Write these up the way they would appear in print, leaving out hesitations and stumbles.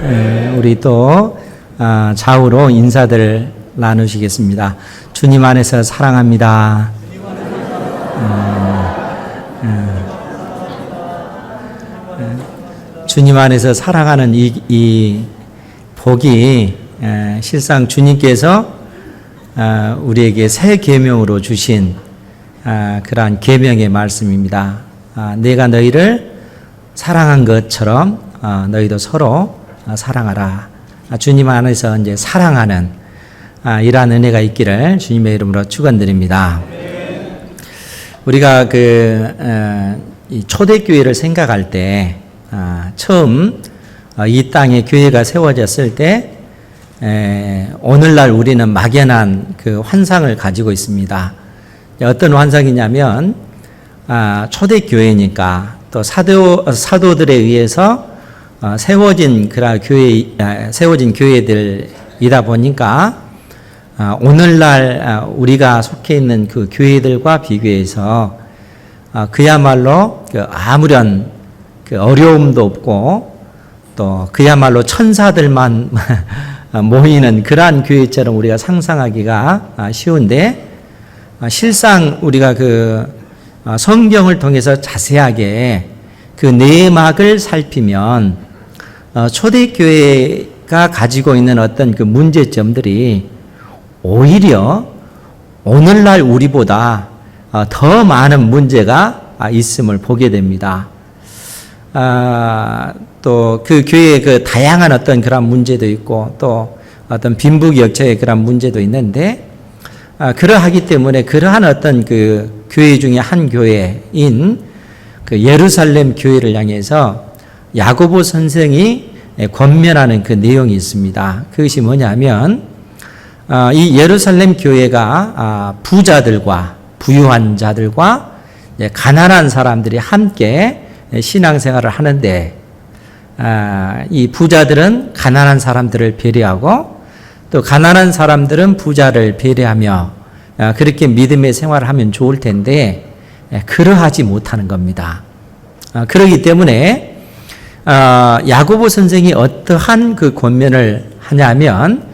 우리 또 좌우로 인사들 나누시겠습니다. 주님 안에서 사랑합니다. 주님 안에서 사랑하는 이 복이 실상 주님께서 우리에게 새 계명으로 주신 그러한 계명의 말씀입니다. 내가 너희를 사랑한 것처럼 너희도 서로 사랑하라. 주님 안에서 이제 사랑하는 이러한 은혜가 있기를 주님의 이름으로 축원드립니다. 우리가 이 초대교회를 생각할 때 처음 이 땅에 교회가 세워졌을 때 오늘날 우리는 막연한 그 환상을 가지고 있습니다. 어떤 환상이냐면 초대교회니까 또 사도들에 의해서 세워진 교회들이다 보니까 오늘날 우리가 속해 있는 그 교회들과 비교해서 그야말로 아무런 어려움도 없고 또 그야말로 천사들만 모이는 그러한 교회처럼 우리가 상상하기가 쉬운데 실상 우리가 성경을 통해서 자세하게 그 내막을 살피면 초대교회가 가지고 있는 어떤 그 문제점들이 오히려 오늘날 우리보다 더 많은 문제가 있음을 보게 됩니다. 또 그 교회의 그 다양한 어떤 그런 문제도 있고 또 어떤 빈부격차의 그런 문제도 있는데 그러하기 때문에 그러한 어떤 그 교회 중에 한 교회인 그 예루살렘 교회를 향해서 야고보 선생이 권면하는 그 내용이 있습니다. 그것이 뭐냐면 이 예루살렘 교회가 부자들과 부유한 자들과 가난한 사람들이 함께 신앙생활을 하는데 이 부자들은 가난한 사람들을 배려하고 또 가난한 사람들은 부자를 배려하며 그렇게 믿음의 생활을 하면 좋을 텐데 그러하지 못하는 겁니다. 그렇기 때문에 야고보 선생이 어떠한 그 권면을 하냐면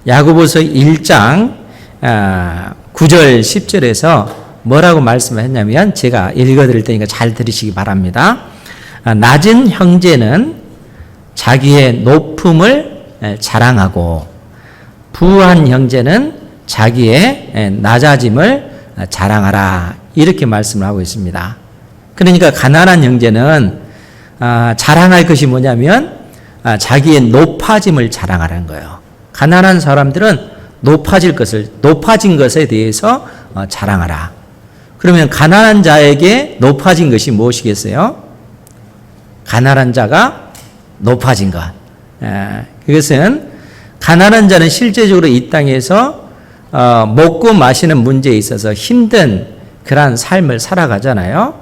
야고보서 1장 9절 10절에서 뭐라고 말씀했냐면 제가 읽어드릴 테니까 잘 들으시기 바랍니다. 낮은 형제는 자기의 높음을 자랑하고 부한 형제는 자기의 낮아짐을 자랑하라 이렇게 말씀을 하고 있습니다. 그러니까 가난한 형제는 자랑할 것이 뭐냐면 자기의 높아짐을 자랑하라는 거예요. 가난한 사람들은 높아진 것에 대해서 자랑하라. 그러면 가난한 자에게 높아진 것이 무엇이겠어요? 가난한 자가 높아진 것. 그것은 가난한 자는 실제적으로 이 땅에서 먹고 마시는 문제에 있어서 힘든 그러한 삶을 살아가잖아요.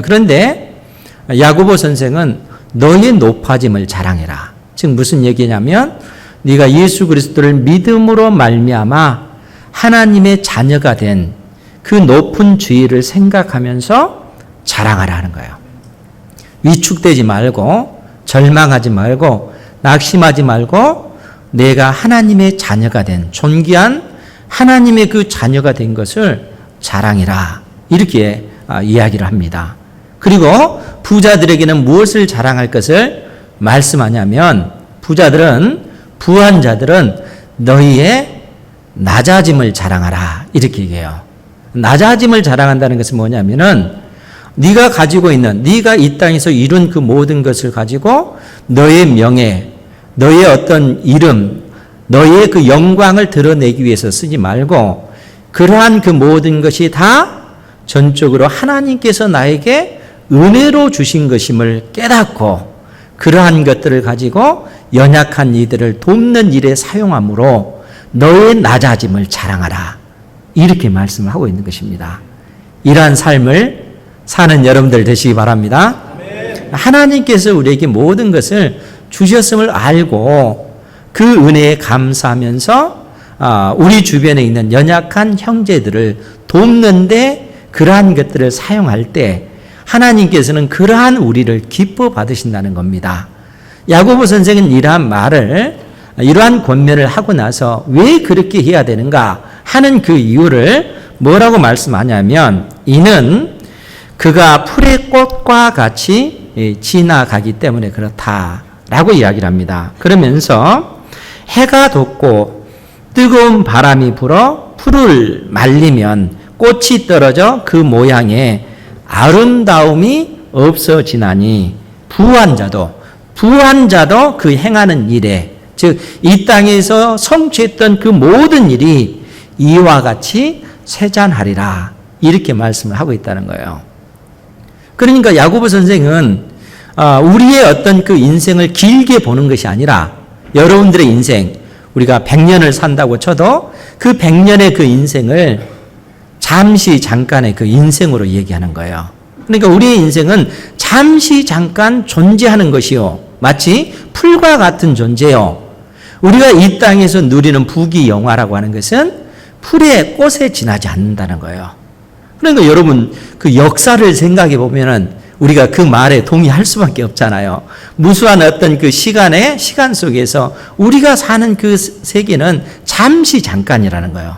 그런데 야고보 선생은 너의 높아짐을 자랑해라. 즉 무슨 얘기냐면 네가 예수 그리스도를 믿음으로 말미암아 하나님의 자녀가 된 그 높은 주의를 생각하면서 자랑하라 하는 거예요. 위축되지 말고 절망하지 말고 낙심하지 말고 내가 하나님의 자녀가 된 존귀한 하나님의 그 자녀가 된 것을 자랑해라 이렇게 이야기를 합니다. 그리고 부자들에게는 무엇을 자랑할 것을 말씀하냐면 부한 자들은 너희의 낮아짐을 자랑하라 이렇게 얘기해요. 낮아짐을 자랑한다는 것은 뭐냐면은 네가 가지고 있는 네가 이 땅에서 이룬 그 모든 것을 가지고 너의 명예, 너의 어떤 이름, 너의 그 영광을 드러내기 위해서 쓰지 말고 그러한 그 모든 것이 다 전적으로 하나님께서 나에게 은혜로 주신 것임을 깨닫고 그러한 것들을 가지고 연약한 이들을 돕는 일에 사용함으로 너의 낮아짐을 자랑하라 이렇게 말씀을 하고 있는 것입니다. 이러한 삶을 사는 여러분들 되시기 바랍니다. 하나님께서 우리에게 모든 것을 주셨음을 알고 그 은혜에 감사하면서 우리 주변에 있는 연약한 형제들을 돕는데 그러한 것들을 사용할 때 하나님께서는 그러한 우리를 기뻐 받으신다는 겁니다. 야고보 선생은 이러한 권면을 하고 나서 왜 그렇게 해야 되는가 하는 그 이유를 뭐라고 말씀하냐면, 이는 그가 풀의 꽃과 같이 지나가기 때문에 그렇다라고 이야기를 합니다. 그러면서 해가 돋고 뜨거운 바람이 불어 풀을 말리면 꽃이 떨어져 그 모양의 아름다움이 없어지나니 부한 자도 그 행하는 일에, 즉 이 땅에서 성취했던 그 모든 일이 이와 같이 쇠잔하리라, 이렇게 말씀을 하고 있다는 거예요. 그러니까 야고보 선생은 우리의 어떤 그 인생을 길게 보는 것이 아니라, 여러분들의 인생, 우리가 100년을 산다고 쳐도 그 100년의 그 인생을 잠시 잠깐의 그 인생으로 얘기하는 거예요. 그러니까 우리의 인생은 잠시 잠깐 존재하는 것이요, 마치 풀과 같은 존재요. 우리가 이 땅에서 누리는 부귀영화라고 하는 것은 풀의 꽃에 지나지 않는다는 거예요. 그러니까 여러분, 그 역사를 생각해 보면은 우리가 그 말에 동의할 수밖에 없잖아요. 무수한 어떤 그 시간 속에서 우리가 사는 그 세계는 잠시 잠깐이라는 거예요.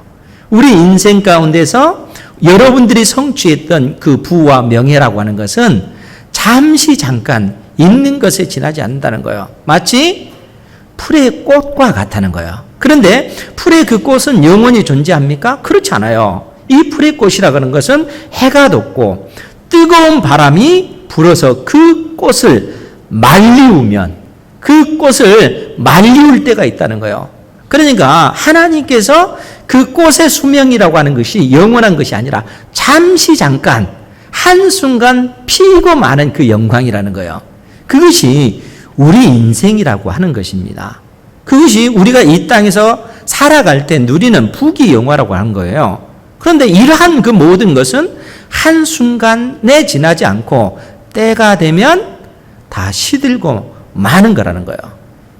우리 인생 가운데서 여러분들이 성취했던 그 부와 명예라고 하는 것은 잠시 잠깐 있는 것에 지나지 않는다는 거예요. 마치 풀의 꽃과 같다는 거예요. 그런데 풀의 그 꽃은 영원히 존재합니까? 그렇지 않아요. 이 풀의 꽃이라고 하는 것은 해가 돋고 뜨거운 바람이 불어서 그 꽃을 말리우면, 그 꽃을 말리울 때가 있다는 거예요. 그러니까 하나님께서 그 꽃의 수명이라고 하는 것이 영원한 것이 아니라 잠시 잠깐 한순간 피고 마는 그 영광이라는 거예요. 그것이 우리 인생이라고 하는 것입니다. 그것이 우리가 이 땅에서 살아갈 때 누리는 부귀영화라고 하는 거예요. 그런데 이러한 그 모든 것은 한순간에 지나지 않고 때가 되면 다 시들고 마는 거라는 거예요.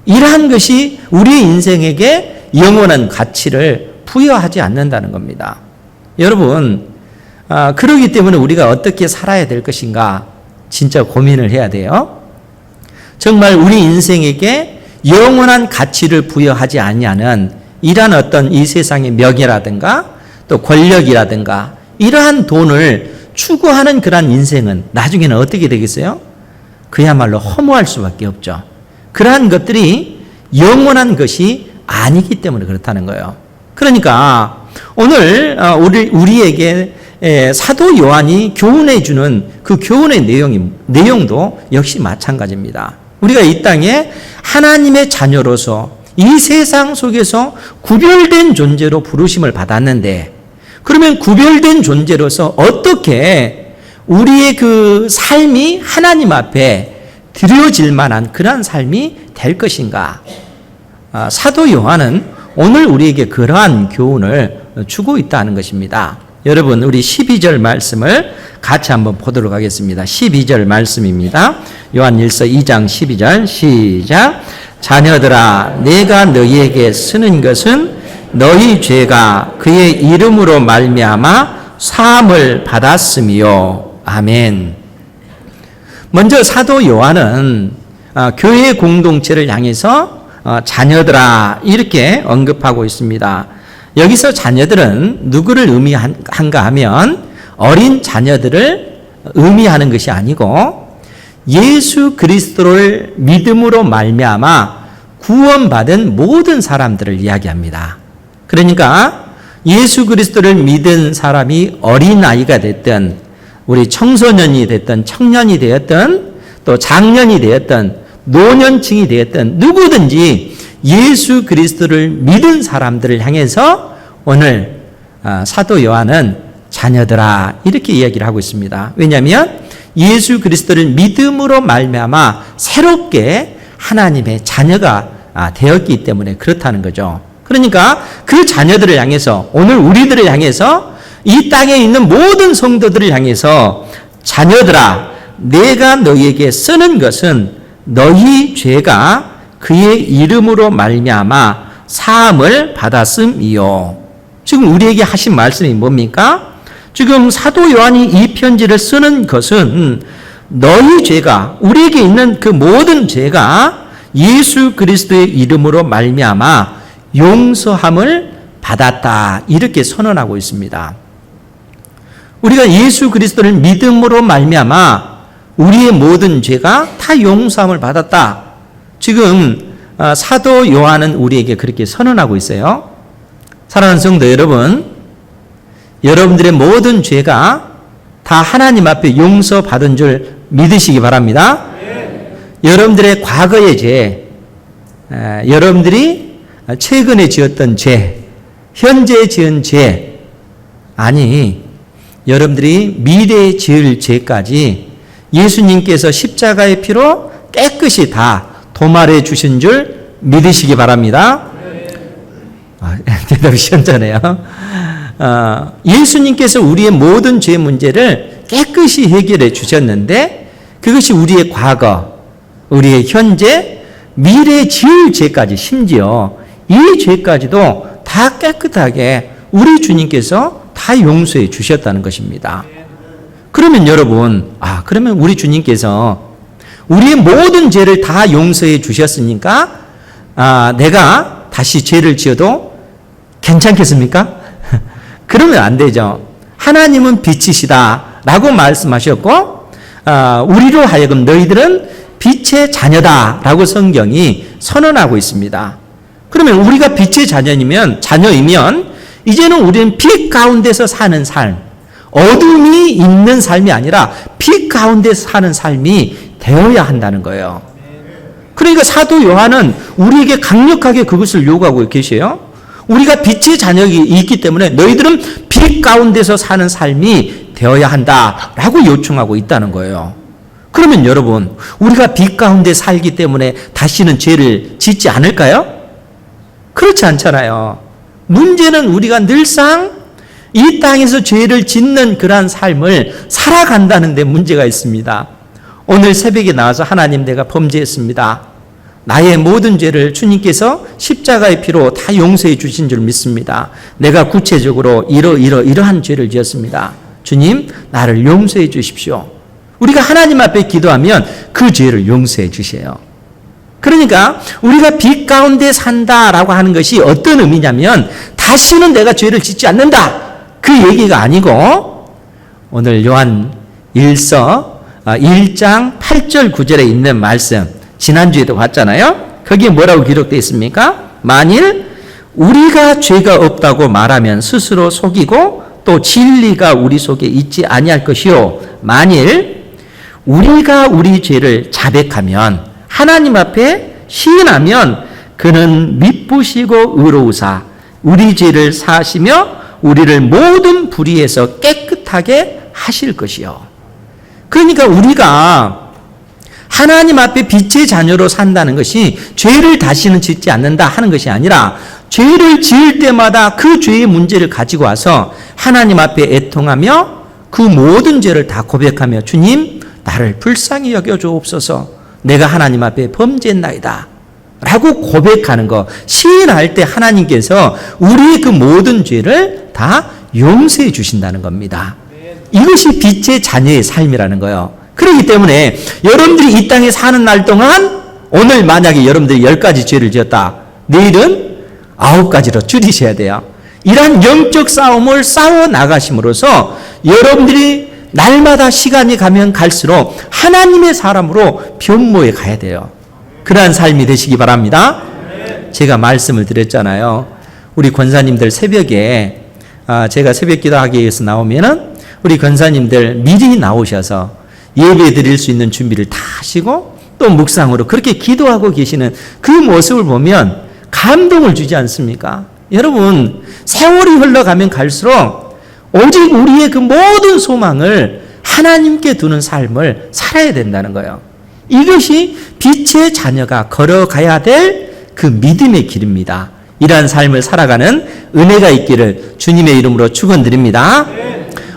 이러한 것이 우리 인생에게 영원한 가치를 부여하지 않는다는 겁니다. 여러분, 그러기 때문에 우리가 어떻게 살아야 될 것인가 진짜 고민을 해야 돼요. 정말 우리 인생에게 영원한 가치를 부여하지 아니하는 이러한 어떤 이 세상의 명예라든가 또 권력이라든가 이러한 돈을 추구하는 그러한 인생은 나중에는 어떻게 되겠어요? 그야말로 허무할 수밖에 없죠. 그러한 것들이 영원한 것이 아니기 때문에 그렇다는 거예요. 그러니까 오늘 우리에게 사도 요한이 교훈해 주는 그 교훈의 내용도 역시 마찬가지입니다. 우리가 이 땅에 하나님의 자녀로서 이 세상 속에서 구별된 존재로 부르심을 받았는데, 그러면 구별된 존재로서 어떻게 우리의 그 삶이 하나님 앞에 드려질 만한 그러한 삶이 될 것인가? 사도 요한은 오늘 우리에게 그러한 교훈을 주고 있다는 것입니다. 여러분, 우리 12절 말씀을 같이 한번 보도록 하겠습니다. 12절 말씀입니다. 요한일서 2장 12절 시작. 자녀들아, 내가 너희에게 쓰는 것은 너희 죄가 그의 이름으로 말미암아 사함을 받았음이요. 아멘. 먼저 사도 요한은 교회 공동체를 향해서 자녀들아 이렇게 언급하고 있습니다. 여기서 자녀들은 누구를 의미한가 하면 어린 자녀들을 의미하는 것이 아니고 예수 그리스도를 믿음으로 말미암아 구원받은 모든 사람들을 이야기합니다. 그러니까 예수 그리스도를 믿은 사람이 어린아이가 됐든 우리 청소년이 됐든 청년이 되었든 또 장년이 되었든 노년층이 되었든 누구든지 예수 그리스도를 믿은 사람들을 향해서 오늘 사도 요한은 자녀들아 이렇게 이야기를 하고 있습니다. 왜냐하면 예수 그리스도를 믿음으로 말미암아 새롭게 하나님의 자녀가 되었기 때문에 그렇다는 거죠. 그러니까 그 자녀들을 향해서, 오늘 우리들을 향해서, 이 땅에 있는 모든 성도들을 향해서 자녀들아 내가 너희에게 쓰는 것은 너희 죄가 그의 이름으로 말미암아 사함을 받았음이요. 지금 우리에게 하신 말씀이 뭡니까? 지금 사도 요한이 이 편지를 쓰는 것은 너희 죄가, 우리에게 있는 그 모든 죄가 예수 그리스도의 이름으로 말미암아 용서함을 받았다. 이렇게 선언하고 있습니다. 우리가 예수 그리스도를 믿음으로 말미암아 우리의 모든 죄가 다 용서함을 받았다. 지금 사도 요한은 우리에게 그렇게 선언하고 있어요. 사랑하는 성도 여러분, 여러분들의 모든 죄가 다 하나님 앞에 용서받은 줄 믿으시기 바랍니다. 여러분들의 과거의 죄, 여러분들이 최근에 지었던 죄, 현재 지은 죄, 아니 여러분들이 미래에 지을 죄까지 예수님께서 십자가의 피로 깨끗이 다 도말해 주신 줄 믿으시기 바랍니다. 대답이 시원하네요. 예수님께서 우리의 모든 죄 문제를 깨끗이 해결해 주셨는데 그것이 우리의 과거, 우리의 현재, 미래에 지을 죄까지 심지어 이 죄까지도 다 깨끗하게 우리 주님께서 다 용서해 주셨다는 것입니다. 그러면 여러분, 그러면 우리 주님께서 우리의 모든 죄를 다 용서해 주셨으니까 내가 다시 죄를 지어도 괜찮겠습니까? 그러면 안 되죠. 하나님은 빛이시다 라고 말씀하셨고 우리로 하여금 너희들은 빛의 자녀다 라고 성경이 선언하고 있습니다. 그러면 우리가 빛의 자녀이면 이제는 우리는 빛 가운데서 사는 삶, 어둠이 있는 삶이 아니라 빛 가운데서 사는 삶이 되어야 한다는 거예요. 그러니까 사도 요한은 우리에게 강력하게 그것을 요구하고 계세요. 우리가 빛의 자녀이 있기 때문에 너희들은 빛 가운데서 사는 삶이 되어야 한다라고 요청하고 있다는 거예요. 그러면 여러분, 우리가 빛 가운데 살기 때문에 다시는 죄를 짓지 않을까요? 그렇지 않잖아요. 문제는 우리가 늘상 이 땅에서 죄를 짓는 그러한 삶을 살아간다는 데 문제가 있습니다. 오늘 새벽에 나와서 하나님 내가 범죄했습니다. 나의 모든 죄를 주님께서 십자가의 피로 다 용서해 주신 줄 믿습니다. 내가 구체적으로 이러한 죄를 지었습니다. 주님, 나를 용서해 주십시오. 우리가 하나님 앞에 기도하면 그 죄를 용서해 주세요. 그러니까 우리가 빛 가운데 산다라고 하는 것이 어떤 의미냐면 다시는 내가 죄를 짓지 않는다. 그 얘기가 아니고 오늘 요한 1장 8절 9절에 있는 말씀 지난주에도 봤잖아요. 거기에 뭐라고 기록되어 있습니까? 만일 우리가 죄가 없다고 말하면 스스로 속이고 또 진리가 우리 속에 있지 아니할 것이요. 만일 우리가 우리 죄를 자백하면 하나님 앞에 시인하면 그는 미쁘시고 의로우사 우리 죄를 사하시며 우리를 모든 불의에서 깨끗하게 하실 것이요. 그러니까 우리가 하나님 앞에 빛의 자녀로 산다는 것이 죄를 다시는 짓지 않는다 하는 것이 아니라 죄를 지을 때마다 그 죄의 문제를 가지고 와서 하나님 앞에 애통하며 그 모든 죄를 다 고백하며 주님 나를 불쌍히 여겨주옵소서 내가 하나님 앞에 범죄했나이다 라고 고백하는 것, 시인할 때 하나님께서 우리의 그 모든 죄를 다 용서해 주신다는 겁니다. 이것이 빛의 자녀의 삶이라는 거예요. 그렇기 때문에 여러분들이 이 땅에 사는 날 동안 오늘 만약에 여러분들이 10가지 죄를 지었다. 내일은 9가지로 줄이셔야 돼요. 이러한 영적 싸움을 싸워 나가심으로써 여러분들이 날마다 시간이 가면 갈수록 하나님의 사람으로 변모해 가야 돼요. 그러한 삶이 되시기 바랍니다. 제가 말씀을 드렸잖아요. 우리 권사님들 새벽에 제가 새벽 기도하기 위해서 나오면은 우리 권사님들 미리 나오셔서 예배 드릴 수 있는 준비를 다 하시고 또 묵상으로 그렇게 기도하고 계시는 그 모습을 보면 감동을 주지 않습니까? 여러분, 세월이 흘러가면 갈수록 오직 우리의 그 모든 소망을 하나님께 두는 삶을 살아야 된다는 거예요. 이것이 빛의 자녀가 걸어가야 될 그 믿음의 길입니다. 이러한 삶을 살아가는 은혜가 있기를 주님의 이름으로 축원드립니다.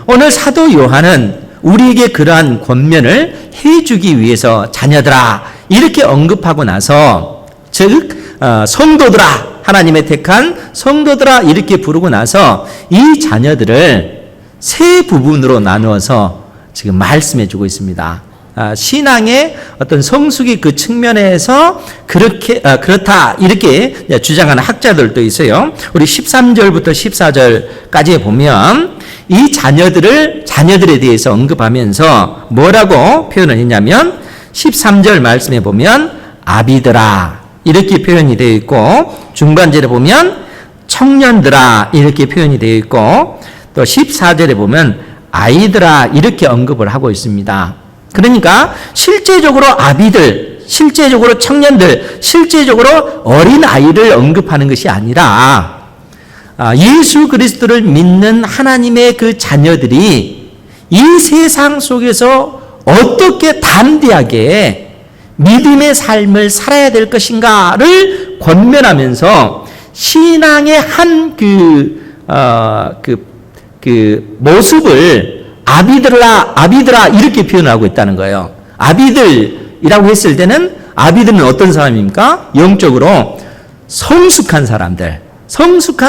오늘 사도 요한은 우리에게 그러한 권면을 해주기 위해서 자녀들아 이렇게 언급하고 나서 즉 성도들아 하나님의 택한 성도들아 이렇게 부르고 나서 이 자녀들을 세 부분으로 나누어서 지금 말씀해 주고 있습니다. 신앙의 어떤 성숙의 그 측면에서 그렇다 이렇게 주장하는 학자들도 있어요. 우리 13절부터 14절까지 보면 이 자녀들에 대해서 언급하면서 뭐라고 표현을 했냐면 13절 말씀에 보면 아비들아 이렇게 표현이 되어 있고 중간절에 보면 청년들아 이렇게 표현이 되어 있고 또 14절에 보면 아이들아 이렇게 언급을 하고 있습니다. 그러니까 실제적으로 아비들, 실제적으로 청년들, 실제적으로 어린아이를 언급하는 것이 아니라 예수 그리스도를 믿는 하나님의 그 자녀들이 이 세상 속에서 어떻게 담대하게 믿음의 삶을 살아야 될 것인가를 권면하면서 신앙의 한 모습을 아비들아 이렇게 표현하고 있다는 거예요. 아비들이라고 했을 때는 아비들은 어떤 사람입니까? 영적으로 성숙한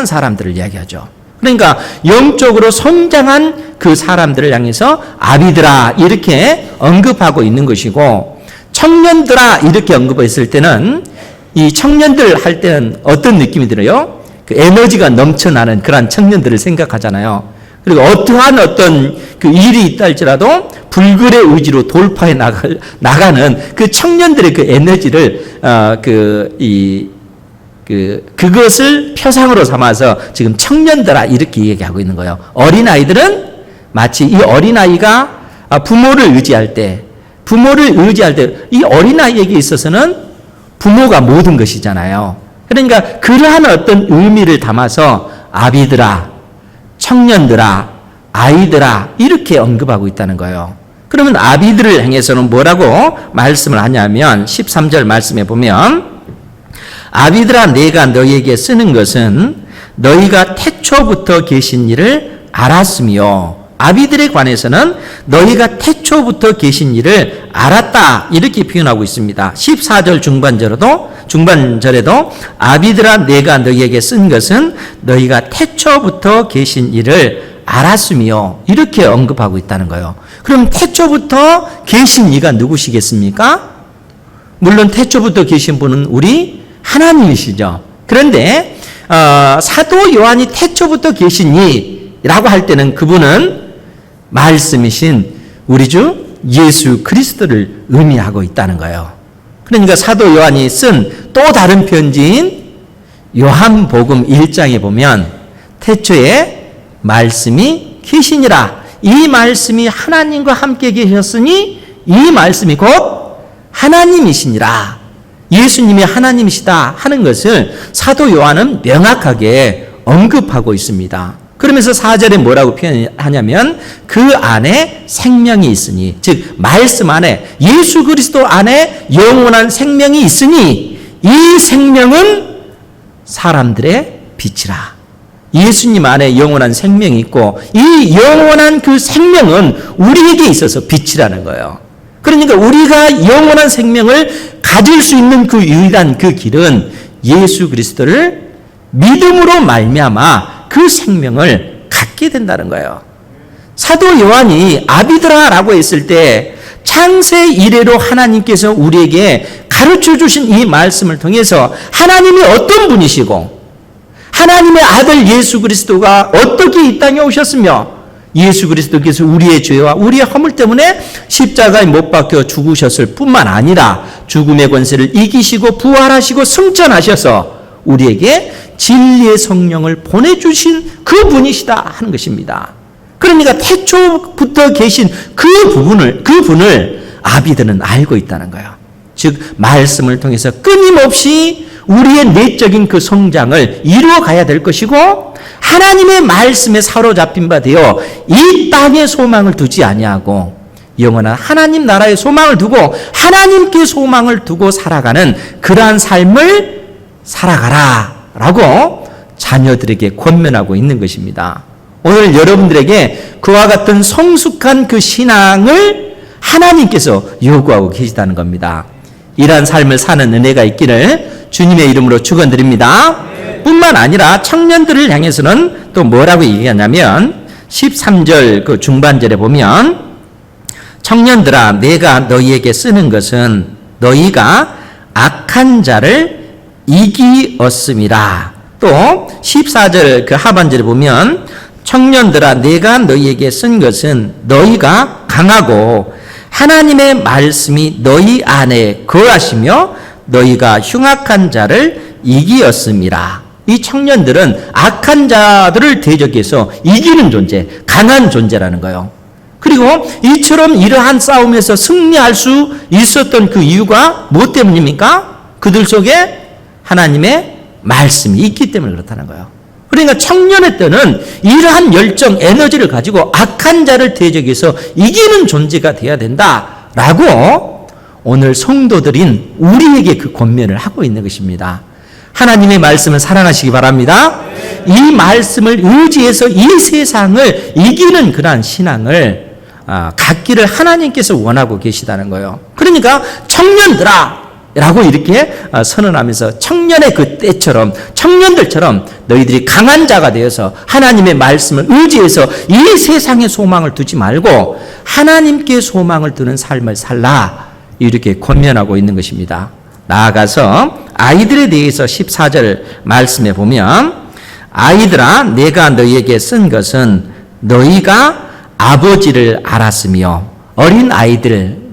사람들을 이야기하죠. 그러니까 영적으로 성장한 그 사람들을 향해서 아비들아 이렇게 언급하고 있는 것이고 청년들아 이렇게 언급했을 때는 이 청년들 할 때는 어떤 느낌이 들어요? 그 에너지가 넘쳐나는 그런 청년들을 생각하잖아요. 그리고 어떠한 어떤 그 일이 있다 할지라도 불굴의 의지로 돌파해 나가는 그 청년들의 그 에너지를 그것을 표상으로 삼아서 지금 청년들아 이렇게 얘기하고 있는 거예요. 어린아이들은 마치 이 어린아이가 부모를 의지할 때 이 어린아이에게 있어서는 부모가 모든 것이잖아요. 그러니까 그러한 어떤 의미를 담아서 아비들아, 청년들아, 아이들아 이렇게 언급하고 있다는 거예요. 그러면 아비들을 향해서는 뭐라고 말씀을 하냐면 13절 말씀에 보면 아비들아 내가 너희에게 쓰는 것은 너희가 태초부터 계신 일을 알았으며 아비들에 관해서는 너희가 태초부터 계신 일을 알았다 이렇게 표현하고 있습니다. 14절 중반절에도 아비들아 내가 너희에게 쓴 것은 너희가 태초부터 계신 일을 알았으며 이렇게 언급하고 있다는 거예요. 그럼 태초부터 계신 이가 누구시겠습니까? 물론 태초부터 계신 분은 우리 하나님이시죠. 그런데 사도 요한이 태초부터 계신 이라고 할 때는 그분은 말씀이신 우리 주 예수 그리스도를 의미하고 있다는 거예요. 그러니까 사도 요한이 쓴 또 다른 편지인 요한복음 1장에 보면 태초에 말씀이 계시니라. 이 말씀이 하나님과 함께 계셨으니 이 말씀이 곧 하나님이시니라. 예수님이 하나님이시다 하는 것을 사도 요한은 명확하게 언급하고 있습니다. 그러면서 4절에 뭐라고 표현하냐면 그 안에 생명이 있으니, 즉 말씀 안에 예수 그리스도 안에 영원한 생명이 있으니 이 생명은 사람들의 빛이라. 예수님 안에 영원한 생명이 있고 이 영원한 그 생명은 우리에게 있어서 빛이라는 거예요. 그러니까 우리가 영원한 생명을 가질 수 있는 그 유일한 그 길은 예수 그리스도를 믿음으로 말미암아 그 생명을 갖게 된다는 거예요. 사도 요한이 아비들아라고 했을 때 창세 이래로 하나님께서 우리에게 가르쳐 주신 이 말씀을 통해서 하나님이 어떤 분이시고 하나님의 아들 예수 그리스도가 어떻게 이 땅에 오셨으며 예수 그리스도께서 우리의 죄와 우리의 허물 때문에 십자가에 못 박혀 죽으셨을 뿐만 아니라 죽음의 권세를 이기시고 부활하시고 승천하셔서 우리에게 진리의 성령을 보내주신 그 분이시다 하는 것입니다. 그러니까 태초부터 계신 그분을 아비들은 알고 있다는 거예요. 즉 말씀을 통해서 끊임없이 우리의 내적인 그 성장을 이루어 가야 될 것이고 하나님의 말씀에 사로잡힌 바 되어 이 땅에 소망을 두지 아니하고 영원한 하나님 나라의 소망을 두고 하나님께 소망을 두고 살아가는 그러한 삶을 살아가라 라고 자녀들에게 권면하고 있는 것입니다. 오늘 여러분들에게 그와 같은 성숙한 그 신앙을 하나님께서 요구하고 계시다는 겁니다. 이러한 삶을 사는 은혜가 있기를 주님의 이름으로 축원드립니다. 뿐만 아니라 청년들을 향해서는 또 뭐라고 얘기하냐면 13절 그 중반절에 보면 청년들아 내가 너희에게 쓰는 것은 너희가 악한 자를 이기었음이라. 또 14절 그 하반절에 보면 청년들아 내가 너희에게 쓴 것은 너희가 강하고 하나님의 말씀이 너희 안에 거하시며 너희가 흉악한 자를 이기었음이라. 이 청년들은 악한 자들을 대적해서 이기는 존재, 강한 존재라는 거예요. 그리고 이처럼 이러한 싸움에서 승리할 수 있었던 그 이유가 무엇 때문입니까? 그들 속에 하나님의 말씀이 있기 때문에 그렇다는 거예요. 그러니까 청년의 때는 이러한 열정, 에너지를 가지고 악한 자를 대적해서 이기는 존재가 되어야 된다라고 오늘 성도들인 우리에게 그 권면을 하고 있는 것입니다. 하나님의 말씀을 사랑하시기 바랍니다. 이 말씀을 의지해서 이 세상을 이기는 그러한 신앙을 갖기를 하나님께서 원하고 계시다는 거예요. 그러니까 청년들아 라고 이렇게 선언하면서 청년의 그 때처럼 청년들처럼 너희들이 강한 자가 되어서 하나님의 말씀을 의지해서 이 세상에 소망을 두지 말고 하나님께 소망을 두는 삶을 살라 이렇게 권면하고 있는 것입니다. 나아가서 아이들에 대해서 14절 말씀에 보면 아이들아 내가 너희에게 쓴 것은 너희가 아버지를 알았으며 어린 아이들을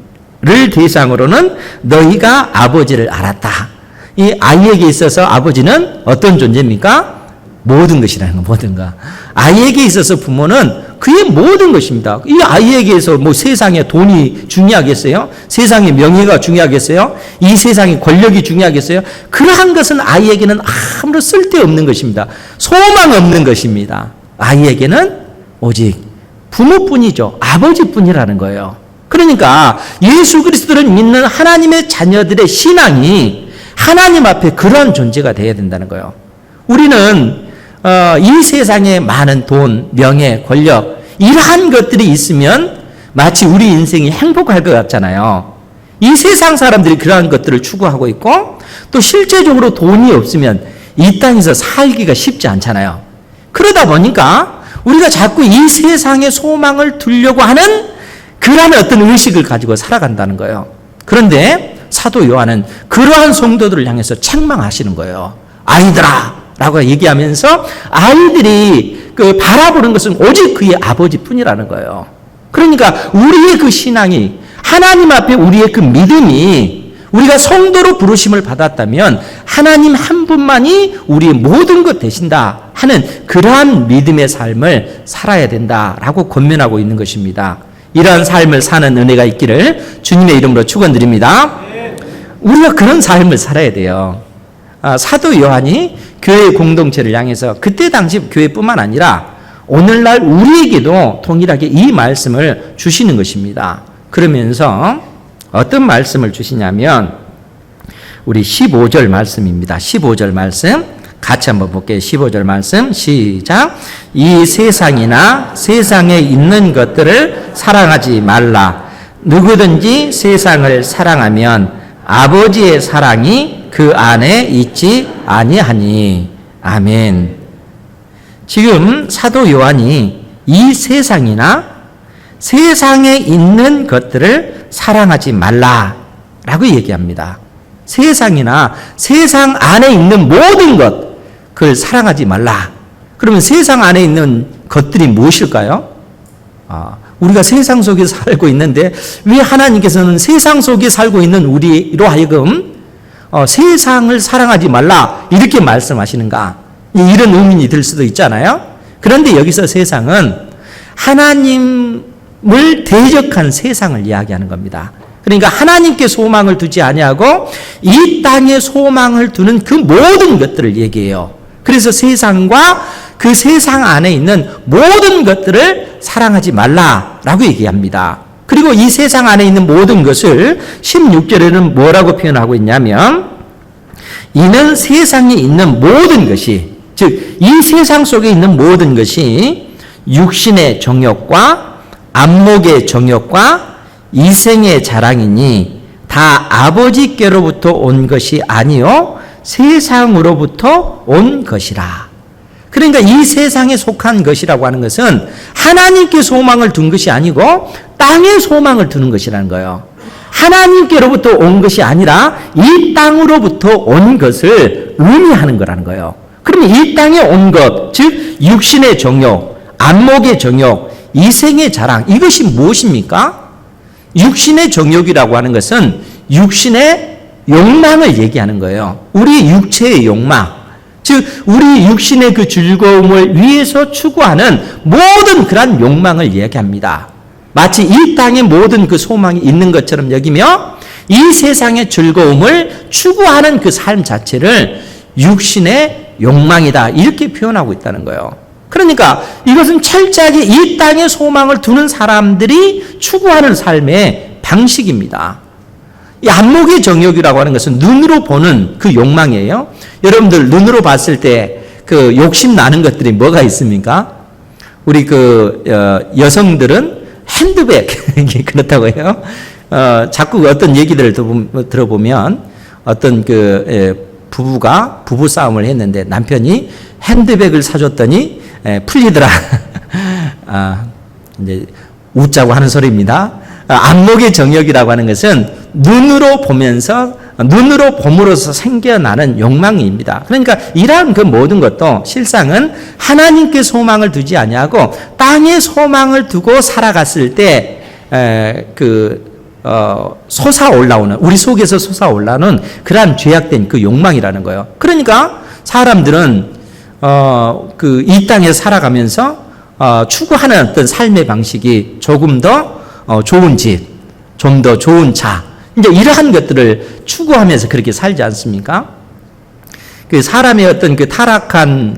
대상으로는 너희가 아버지를 알았다. 이 아이에게 있어서 아버지는 어떤 존재입니까? 모든 것이라는 거, 모든 것. 아이에게 있어서 부모는 그의 모든 것입니다. 이 아이에게서 뭐 세상에 돈이 중요하겠어요? 세상의 명예가 중요하겠어요? 이 세상의 권력이 중요하겠어요? 그러한 것은 아이에게는 아무런 쓸데없는 것입니다. 소망 없는 것입니다. 아이에게는 오직 부모뿐이죠. 아버지뿐이라는 거예요. 그러니까 예수 그리스도를 믿는 하나님의 자녀들의 신앙이 하나님 앞에 그런 존재가 되어야 된다는 거예요. 우리는 이 세상에 많은 돈, 명예, 권력 이러한 것들이 있으면 마치 우리 인생이 행복할 것 같잖아요. 이 세상 사람들이 그러한 것들을 추구하고 있고 또 실제적으로 돈이 없으면 이 땅에서 살기가 쉽지 않잖아요. 그러다 보니까 우리가 자꾸 이 세상에 소망을 두려고 하는 그러한 어떤 의식을 가지고 살아간다는 거예요. 그런데 사도 요한은 그러한 성도들을 향해서 책망하시는 거예요. 아이들아 라고 얘기하면서 아이들이 그 바라보는 것은 오직 그의 아버지뿐이라는 거예요. 그러니까 우리의 그 신앙이 하나님 앞에 우리의 그 믿음이 우리가 성도로 부르심을 받았다면 하나님 한 분만이 우리의 모든 것 되신다 하는 그러한 믿음의 삶을 살아야 된다라고 권면하고 있는 것입니다. 이러한 삶을 사는 은혜가 있기를 주님의 이름으로 축원드립니다. 우리가 그런 삶을 살아야 돼요. 사도 요한이 교회 공동체를 향해서 그때 당시 교회뿐만 아니라 오늘날 우리에게도 동일하게 이 말씀을 주시는 것입니다. 그러면서 어떤 말씀을 주시냐면 우리 15절 말씀입니다. 15절 말씀 같이 한번 볼게요. 15절 말씀 시작. 이 세상이나 세상에 있는 것들을 사랑하지 말라. 누구든지 세상을 사랑하면 아버지의 사랑이 그 안에 있지 아니하니. 아멘. 지금 사도 요한이 이 세상이나 세상에 있는 것들을 사랑하지 말라라고 얘기합니다. 세상이나 세상 안에 있는 모든 것, 그걸 사랑하지 말라. 그러면 세상 안에 있는 것들이 무엇일까요? 우리가 세상 속에 살고 있는데 왜 하나님께서는 세상 속에 살고 있는 우리로 하여금 세상을 사랑하지 말라 이렇게 말씀하시는가? 이런 의문이 들 수도 있잖아요. 그런데 여기서 세상은 하나님을 대적한 세상을 이야기하는 겁니다. 그러니까 하나님께 소망을 두지 아니하고 이 땅에 소망을 두는 그 모든 것들을 얘기해요. 그래서 세상과 그 세상 안에 있는 모든 것들을 사랑하지 말라라고 얘기합니다. 그리고 이 세상 안에 있는 모든 것을 16절에는 뭐라고 표현하고 있냐면 이는 세상에 있는 모든 것이, 즉 이 세상 속에 있는 모든 것이 육신의 정욕과 안목의 정욕과 이생의 자랑이니 다 아버지께로부터 온 것이 아니요 세상으로부터 온 것이라. 그러니까 이 세상에 속한 것이라고 하는 것은 하나님께 소망을 둔 것이 아니고 땅에 소망을 두는 것이라는 거예요. 하나님께로부터 온 것이 아니라 이 땅으로부터 온 것을 의미하는 거라는 거예요. 그러면 이 땅에 온 것, 즉 육신의 정욕, 안목의 정욕, 이생의 자랑, 이것이 무엇입니까? 육신의 정욕이라고 하는 것은 육신의 욕망을 얘기하는 거예요. 우리 육체의 욕망, 즉 우리 육신의 그 즐거움을 위해서 추구하는 모든 그러한 욕망을 얘기합니다. 마치 이 땅에 모든 그 소망이 있는 것처럼 여기며 이 세상의 즐거움을 추구하는 그 삶 자체를 육신의 욕망이다, 이렇게 표현하고 있다는 거예요. 그러니까 이것은 철저하게 이 땅에 소망을 두는 사람들이 추구하는 삶의 방식입니다. 이 안목의 정욕이라고 하는 것은 눈으로 보는 그 욕망이에요. 여러분들 눈으로 봤을 때 그 욕심 나는 것들이 뭐가 있습니까? 우리 그 여성들은 핸드백 그렇다고 해요. 자꾸 어떤 얘기들을 들어보면 어떤 부부가 부부 싸움을 했는데 남편이 핸드백을 사줬더니 풀리더라. 이제 웃자고 하는 소리입니다. 안목의 정욕이라고 하는 것은 눈으로 봄으로써 생겨나는 욕망입니다. 그러니까 이러한 그 모든 것도 실상은 하나님께 소망을 두지 아니하고 땅에 소망을 두고 살아갔을 때 솟아올라오는, 우리 속에서 솟아올라오는 그러한 죄악된 그 욕망이라는 거예요. 그러니까 사람들은 이 땅에 살아가면서 추구하는 어떤 삶의 방식이 조금 더 좋은 집, 좀 더 좋은 차, 이제 이러한 것들을 추구하면서 그렇게 살지 않습니까? 그 사람의 어떤 그 타락한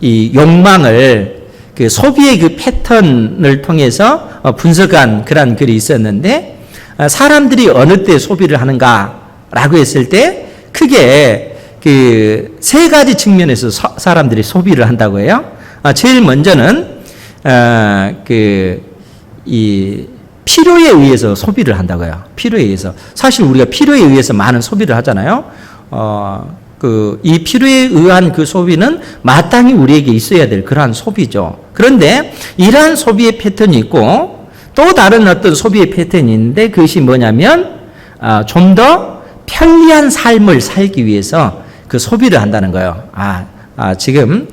이 욕망을 그 소비의 그 패턴을 통해서 분석한 그런 글이 있었는데, 사람들이 어느 때 소비를 하는가라고 했을 때 크게 그 세 가지 측면에서 사람들이 소비를 한다고 해요. 제일 먼저는 이 필요에 의해서 소비를 한다고요. 필요에 의해서. 사실 우리가 필요에 의해서 많은 소비를 하잖아요. 이 필요에 의한 그 소비는 마땅히 우리에게 있어야 될 그러한 소비죠. 그런데 이러한 소비의 패턴이 있고 또 다른 어떤 소비의 패턴이 있는데, 그것이 뭐냐면 좀 더 편리한 삶을 살기 위해서 그 소비를 한다는 거예요. 지금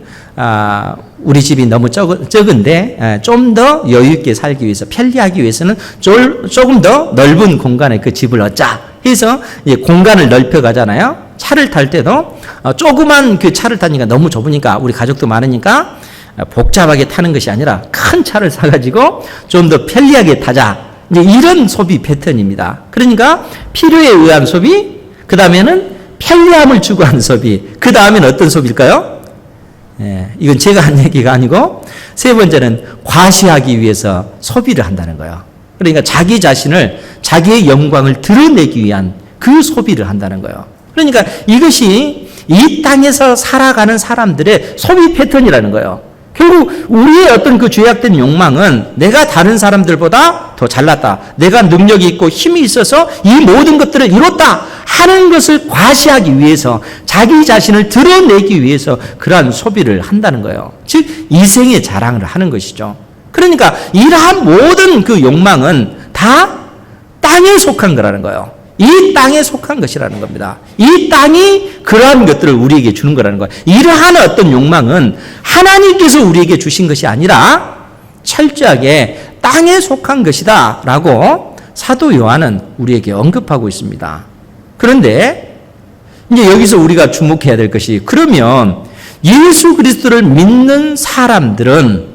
우리 집이 너무 적은데 좀 더 여유 있게 살기 위해서, 편리하기 위해서는 조금 더 넓은 공간에 그 집을 얻자 해서 공간을 넓혀 가잖아요. 차를 탈 때도 조그만 그 차를 타니까 너무 좁으니까, 우리 가족도 많으니까 복잡하게 타는 것이 아니라 큰 차를 사가지고 좀 더 편리하게 타자, 이제 이런 소비 패턴입니다. 그러니까 필요에 의한 소비, 그 다음에는 편리함을 추구하는 소비, 그 다음에는 어떤 소비일까요? 이건 제가 한 얘기가 아니고, 세 번째는 과시하기 위해서 소비를 한다는 거예요. 그러니까 자기 자신을, 자기의 영광을 드러내기 위한 그 소비를 한다는 거예요. 그러니까 이것이 이 땅에서 살아가는 사람들의 소비 패턴이라는 거예요. 결국 우리의 어떤 그 죄악된 욕망은 내가 다른 사람들보다 더 잘났다, 내가 능력이 있고 힘이 있어서 이 모든 것들을 이뤘다 하는 것을 과시하기 위해서, 자기 자신을 드러내기 위해서 그러한 소비를 한다는 거예요. 즉 이생의 자랑을 하는 것이죠. 그러니까 이러한 모든 그 욕망은 다 땅에 속한 거라는 거예요. 이 땅에 속한 것이라는 겁니다. 이 땅이 그러한 것들을 우리에게 주는 거라는 거예요. 이러한 어떤 욕망은 하나님께서 우리에게 주신 것이 아니라 철저하게 땅에 속한 것이다 라고 사도 요한은 우리에게 언급하고 있습니다. 그런데 이제 여기서 우리가 주목해야 될 것이, 그러면 예수 그리스도를 믿는 사람들은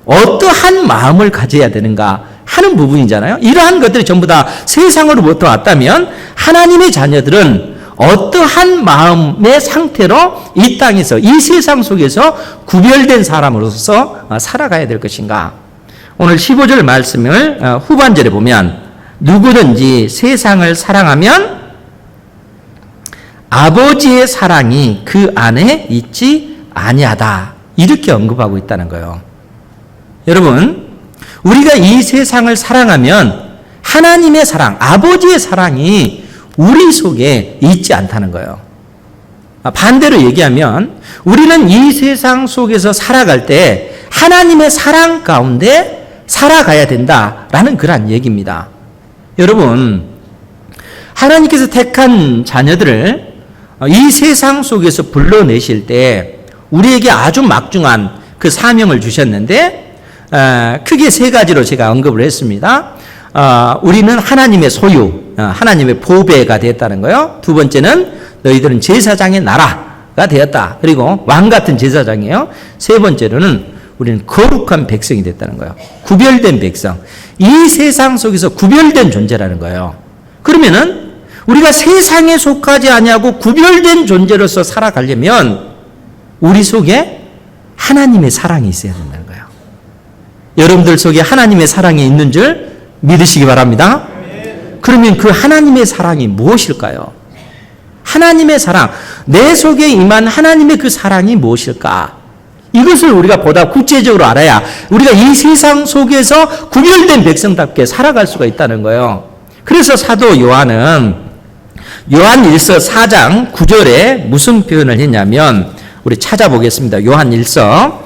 어떠한 마음을 가져야 되는가 하는 부분이잖아요. 이러한 것들이 전부 다 세상으로부터 왔다면 하나님의 자녀들은 어떠한 마음의 상태로 이 땅에서, 이 세상 속에서 구별된 사람으로서 살아가야 될 것인가? 오늘 15절 말씀을 후반절에 보면, 누구든지 세상을 사랑하면 아버지의 사랑이 그 안에 있지 아니하다, 이렇게 언급하고 있다는 거예요. 여러분, 우리가 이 세상을 사랑하면 하나님의 사랑, 아버지의 사랑이 우리 속에 있지 않다는 거예요. 반대로 얘기하면 우리는 이 세상 속에서 살아갈 때 하나님의 사랑 가운데 살아가야 된다라는 그런 얘기입니다. 여러분, 하나님께서 택한 자녀들을 이 세상 속에서 불러내실 때 우리에게 아주 막중한 그 사명을 주셨는데 크게 세 가지로 제가 언급을 했습니다. 우리는 하나님의 소유, 하나님의 보배가 되었다는 거요. 두 번째는 너희들은 제사장의 나라가 되었다. 그리고 왕 같은 제사장이에요. 세 번째로는 우리는 거룩한 백성이 됐다는 거예요. 구별된 백성. 이 세상 속에서 구별된 존재라는 거예요. 그러면은 우리가 세상에 속하지 아니하고 구별된 존재로서 살아가려면 우리 속에 하나님의 사랑이 있어야 된다는 거예요. 여러분들 속에 하나님의 사랑이 있는 줄 믿으시기 바랍니다. 그러면 그 하나님의 사랑이 무엇일까요? 하나님의 사랑, 내 속에 임한 하나님의 그 사랑이 무엇일까? 이것을 우리가 보다 구체적으로 알아야 우리가 이 세상 속에서 구별된 백성답게 살아갈 수가 있다는 거예요. 그래서 사도 요한은 요한 1서 4장 9절에 무슨 표현을 했냐면 우리 찾아보겠습니다. 요한 1서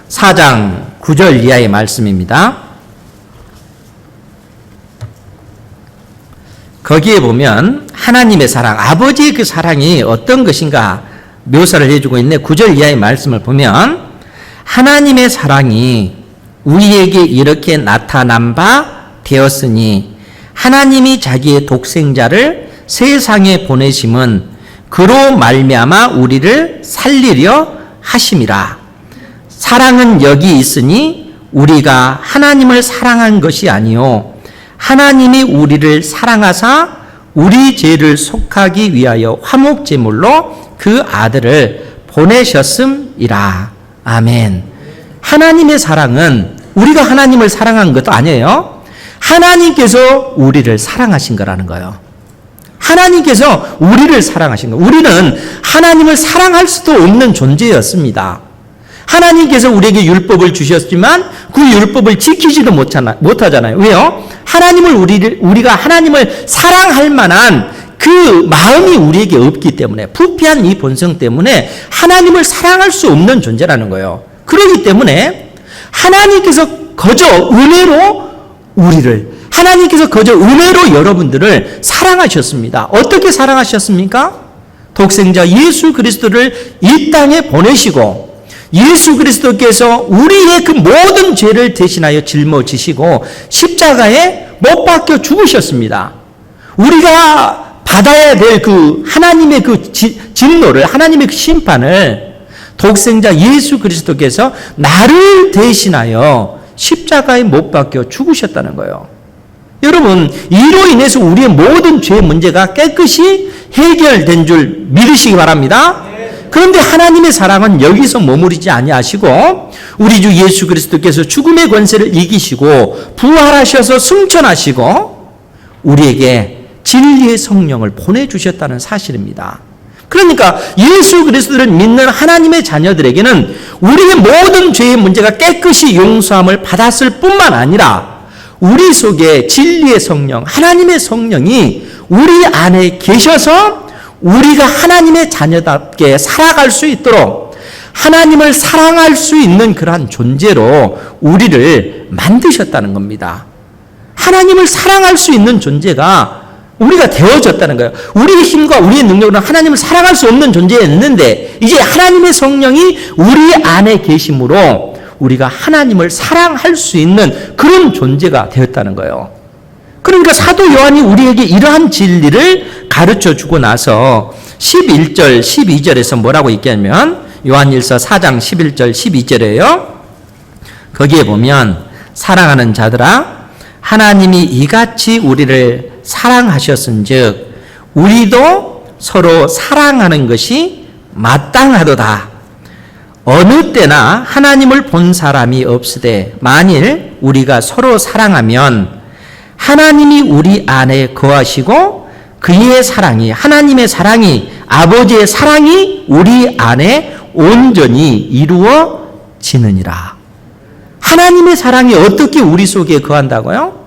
4장 9절 이하의 말씀입니다. 거기에 보면 하나님의 사랑, 아버지의 그 사랑이 어떤 것인가 묘사를 해주고 있는데 9절 이하의 말씀을 보면 하나님의 사랑이 우리에게 이렇게 나타난 바 되었으니 하나님이 자기의 독생자를 세상에 보내심은 그로 말미암아 우리를 살리려 하심이라. 사랑은 여기 있으니 우리가 하나님을 사랑한 것이 아니요 하나님이 우리를 사랑하사 우리 죄를 속하기 위하여 화목제물로 그 아들을 보내셨음이라. 아멘. 하나님의 사랑은 우리가 하나님을 사랑한 것도 아니에요. 하나님께서 우리를 사랑하신 거라는 거예요. 하나님께서 우리를 사랑하신 거예요. 우리는 하나님을 사랑할 수도 없는 존재였습니다. 하나님께서 우리에게 율법을 주셨지만 그 율법을 지키지도 못하잖아요. 왜요? 우리가 하나님을 사랑할 만한 그 마음이 우리에게 없기 때문에, 부패한 이 본성 때문에 하나님을 사랑할 수 없는 존재라는 거예요. 그렇기 때문에 하나님께서 거저 은혜로 여러분들을 사랑하셨습니다. 어떻게 사랑하셨습니까? 독생자 예수 그리스도를 이 땅에 보내시고 예수 그리스도께서 우리의 그 모든 죄를 대신하여 짊어지시고 십자가에 못 박혀 죽으셨습니다. 우리가 받아야 될 그 하나님의 그 진노를, 하나님의 그 심판을 독생자 예수 그리스도께서 나를 대신하여 십자가에 못 박혀 죽으셨다는 거예요. 여러분, 이로 인해서 우리의 모든 죄 문제가 깨끗이 해결된 줄 믿으시기 바랍니다. 그런데 하나님의 사랑은 여기서 머무르지 아니하시고 우리 주 예수 그리스도께서 죽음의 권세를 이기시고 부활하셔서 승천하시고 우리에게 진리의 성령을 보내주셨다는 사실입니다. 그러니까 예수 그리스도를 믿는 하나님의 자녀들에게는 우리의 모든 죄의 문제가 깨끗이 용서함을 받았을 뿐만 아니라 우리 속에 진리의 성령, 하나님의 성령이 우리 안에 계셔서 우리가 하나님의 자녀답게 살아갈 수 있도록 하나님을 사랑할 수 있는 그러한 존재로 우리를 만드셨다는 겁니다. 하나님을 사랑할 수 있는 존재가 우리가 되어졌다는 거예요. 우리의 힘과 우리의 능력으로는 하나님을 사랑할 수 없는 존재였는데 이제 하나님의 성령이 우리 안에 계심으로 우리가 하나님을 사랑할 수 있는 그런 존재가 되었다는 거예요. 그러니까 사도 요한이 우리에게 이러한 진리를 가르쳐 주고 나서 11절, 12절에서 뭐라고 얘기하면 요한일서 4장 11절, 12절에요. 거기에 보면 사랑하는 자들아 하나님이 이같이 우리를 사랑하셨은즉 우리도 서로 사랑하는 것이 마땅하도다. 어느 때나 하나님을 본 사람이 없으되 만일 우리가 서로 사랑하면 하나님이 우리 안에 거하시고 그의 사랑이, 하나님의 사랑이, 아버지의 사랑이 우리 안에 온전히 이루어지느니라. 하나님의 사랑이 어떻게 우리 속에 거한다고요?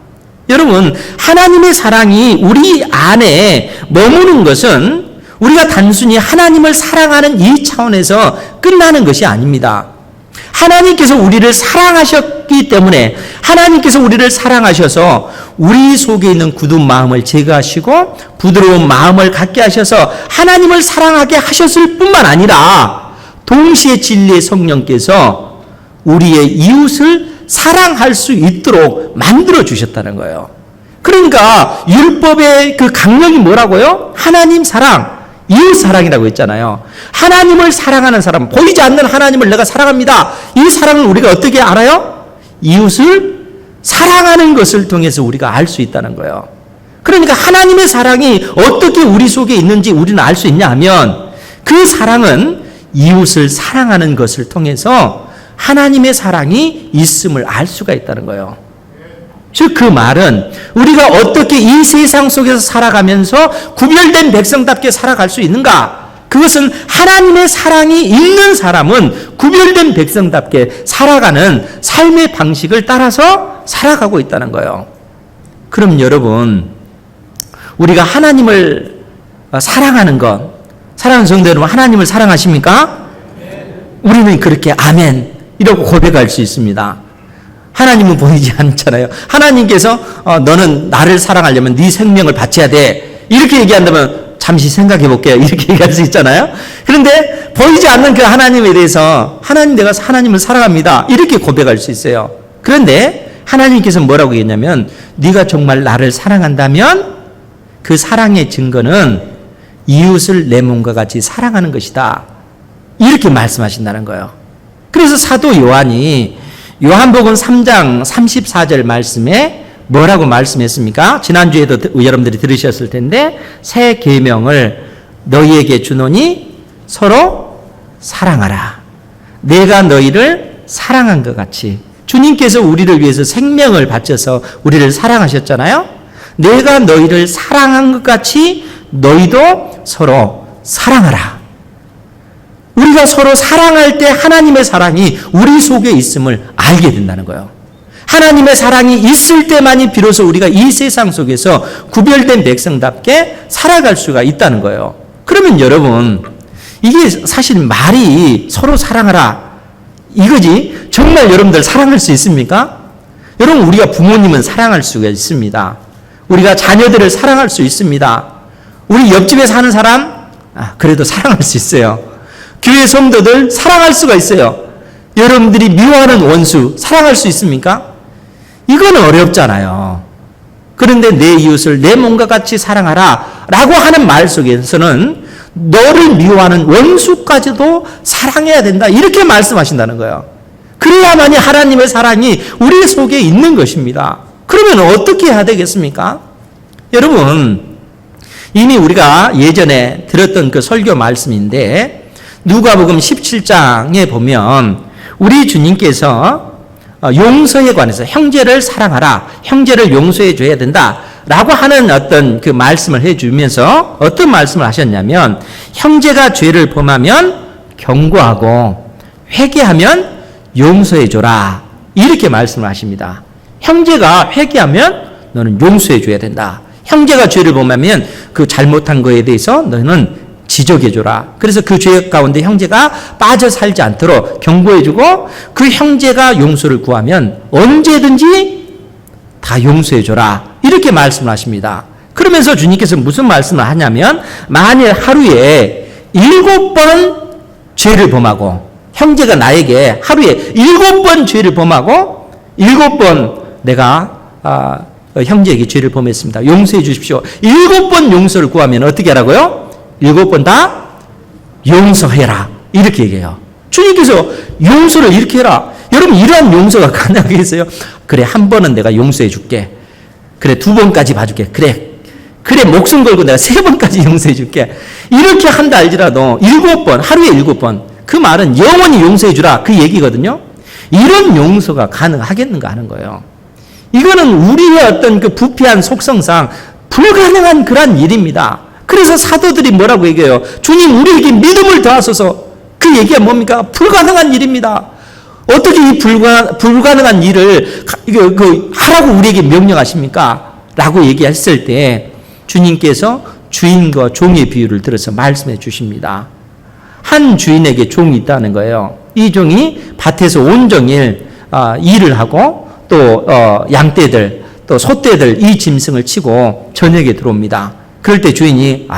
여러분, 하나님의 사랑이 우리 안에 머무는 것은 우리가 단순히 하나님을 사랑하는 이 차원에서 끝나는 것이 아닙니다. 하나님께서 우리를 사랑하셨기 때문에 하나님께서 우리를 사랑하셔서 우리 속에 있는 굳은 마음을 제거하시고 부드러운 마음을 갖게 하셔서 하나님을 사랑하게 하셨을 뿐만 아니라 동시에 진리의 성령께서 우리의 이웃을 사랑할 수 있도록 만들어 주셨다는 거예요. 그러니까 율법의 그 강령이 뭐라고요? 하나님 사랑, 이웃 사랑이라고 했잖아요. 하나님을 사랑하는 사람, 보이지 않는 하나님을 내가 사랑합니다. 이 사랑을 우리가 어떻게 알아요? 이웃을 사랑하는 것을 통해서 우리가 알 수 있다는 거예요. 그러니까 하나님의 사랑이 어떻게 우리 속에 있는지 우리는 알 수 있냐 하면 그 사랑은 이웃을 사랑하는 것을 통해서 하나님의 사랑이 있음을 알 수가 있다는 거예요. 즉 그 말은 우리가 어떻게 이 세상 속에서 살아가면서 구별된 백성답게 살아갈 수 있는가? 그것은 하나님의 사랑이 있는 사람은 구별된 백성답게 살아가는 삶의 방식을 따라서 살아가고 있다는 거예요. 그럼 여러분, 우리가 하나님을 사랑하는 것, 사랑하는 성도 여러분, 하나님을 사랑하십니까? 우리는 그렇게 아멘 이러고 고백할 수 있습니다. 하나님은 보이지 않잖아요. 하나님께서 너는 나를 사랑하려면 네 생명을 바쳐야 돼. 이렇게 얘기한다면 잠시 생각해 볼게요. 이렇게 얘기할 수 있잖아요. 그런데 보이지 않는 그 하나님에 대해서 하나님 내가 하나님을 사랑합니다. 이렇게 고백할 수 있어요. 그런데 하나님께서 뭐라고 얘기했냐면 네가 정말 나를 사랑한다면 그 사랑의 증거는 이웃을 내 몸과 같이 사랑하는 것이다. 이렇게 말씀하신다는 거예요. 그래서 사도 요한이 요한복음 3장 34절 말씀에 뭐라고 말씀했습니까? 지난주에도 여러분들이 들으셨을 텐데 새 계명을 너희에게 주노니 서로 사랑하라. 내가 너희를 사랑한 것 같이. 주님께서 우리를 위해서 생명을 바쳐서 우리를 사랑하셨잖아요. 내가 너희를 사랑한 것 같이 너희도 서로 사랑하라. 우리가 서로 사랑할 때 하나님의 사랑이 우리 속에 있음을 알게 된다는 거예요. 하나님의 사랑이 있을 때만이 비로소 우리가 이 세상 속에서 구별된 백성답게 살아갈 수가 있다는 거예요. 그러면 여러분, 이게 사실 말이 서로 사랑하라 이거지 정말 여러분들 사랑할 수 있습니까? 여러분, 우리가 부모님은 사랑할 수가 있습니다. 우리가 자녀들을 사랑할 수 있습니다. 우리 옆집에 사는 사람 그래도 사랑할 수 있어요. 교회 성도들 사랑할 수가 있어요. 여러분들이 미워하는 원수 사랑할 수 있습니까? 이거는 어렵잖아요. 그런데 내 이웃을 내 몸과 같이 사랑하라 라고 하는 말 속에서는 너를 미워하는 원수까지도 사랑해야 된다 이렇게 말씀하신다는 거예요. 그래야만이 하나님의 사랑이 우리 속에 있는 것입니다. 그러면 어떻게 해야 되겠습니까? 여러분, 이미 우리가 예전에 들었던 그 설교 말씀인데 누가복음 17장에 보면 우리 주님께서 용서에 관해서 형제를 사랑하라, 형제를 용서해 줘야 된다 라고 하는 어떤 그 말씀을 해주면서 어떤 말씀을 하셨냐면 형제가 죄를 범하면 경고하고 회개하면 용서해 줘라 이렇게 말씀을 하십니다. 형제가 회개하면 너는 용서해 줘야 된다. 형제가 죄를 범하면 그 잘못한 거에 대해서 너는 지적해줘라. 그래서 그 죄 가운데 형제가 빠져 살지 않도록 경고해주고 그 형제가 용서를 구하면 언제든지 다 용서해줘라. 이렇게 말씀을 하십니다. 그러면서 주님께서 무슨 말씀을 하냐면 만일 하루에 7번 죄를 범하고 형제가 나에게 하루에 7번 죄를 범하고 7번 내가 형제에게 죄를 범했습니다. 용서해 주십시오. 7번 용서를 구하면 어떻게 하라고요? 7번 다 용서해라. 이렇게 얘기해요. 주님께서 용서를 이렇게 해라. 여러분, 이러한 용서가 가능하겠어요? 그래, 한 번은 내가 용서해 줄게. 그래, 2번까지 봐줄게. 그래, 목숨 걸고 내가 3번까지 용서해 줄게. 이렇게 한다 할지라도 7번, 하루에 7번. 그 말은 영원히 용서해 주라. 그 얘기거든요. 이런 용서가 가능하겠는가 하는 거예요. 이거는 우리의 어떤 그 부패한 속성상 불가능한 그런 일입니다. 그래서 사도들이 뭐라고 얘기해요? 주님, 우리에게 믿음을 더하소서. 그 얘기가 뭡니까? 불가능한 일입니다. 어떻게 이 불가능한 일을 하라고 우리에게 명령하십니까? 라고 얘기했을 때 주님께서 주인과 종의 비유를 들어서 말씀해 주십니다. 한 주인에게 종이 있다는 거예요. 이 종이 밭에서 온종일 일을 하고 또 양떼들 또 소떼들 이 짐승을 치고 저녁에 들어옵니다. 그럴 때 주인이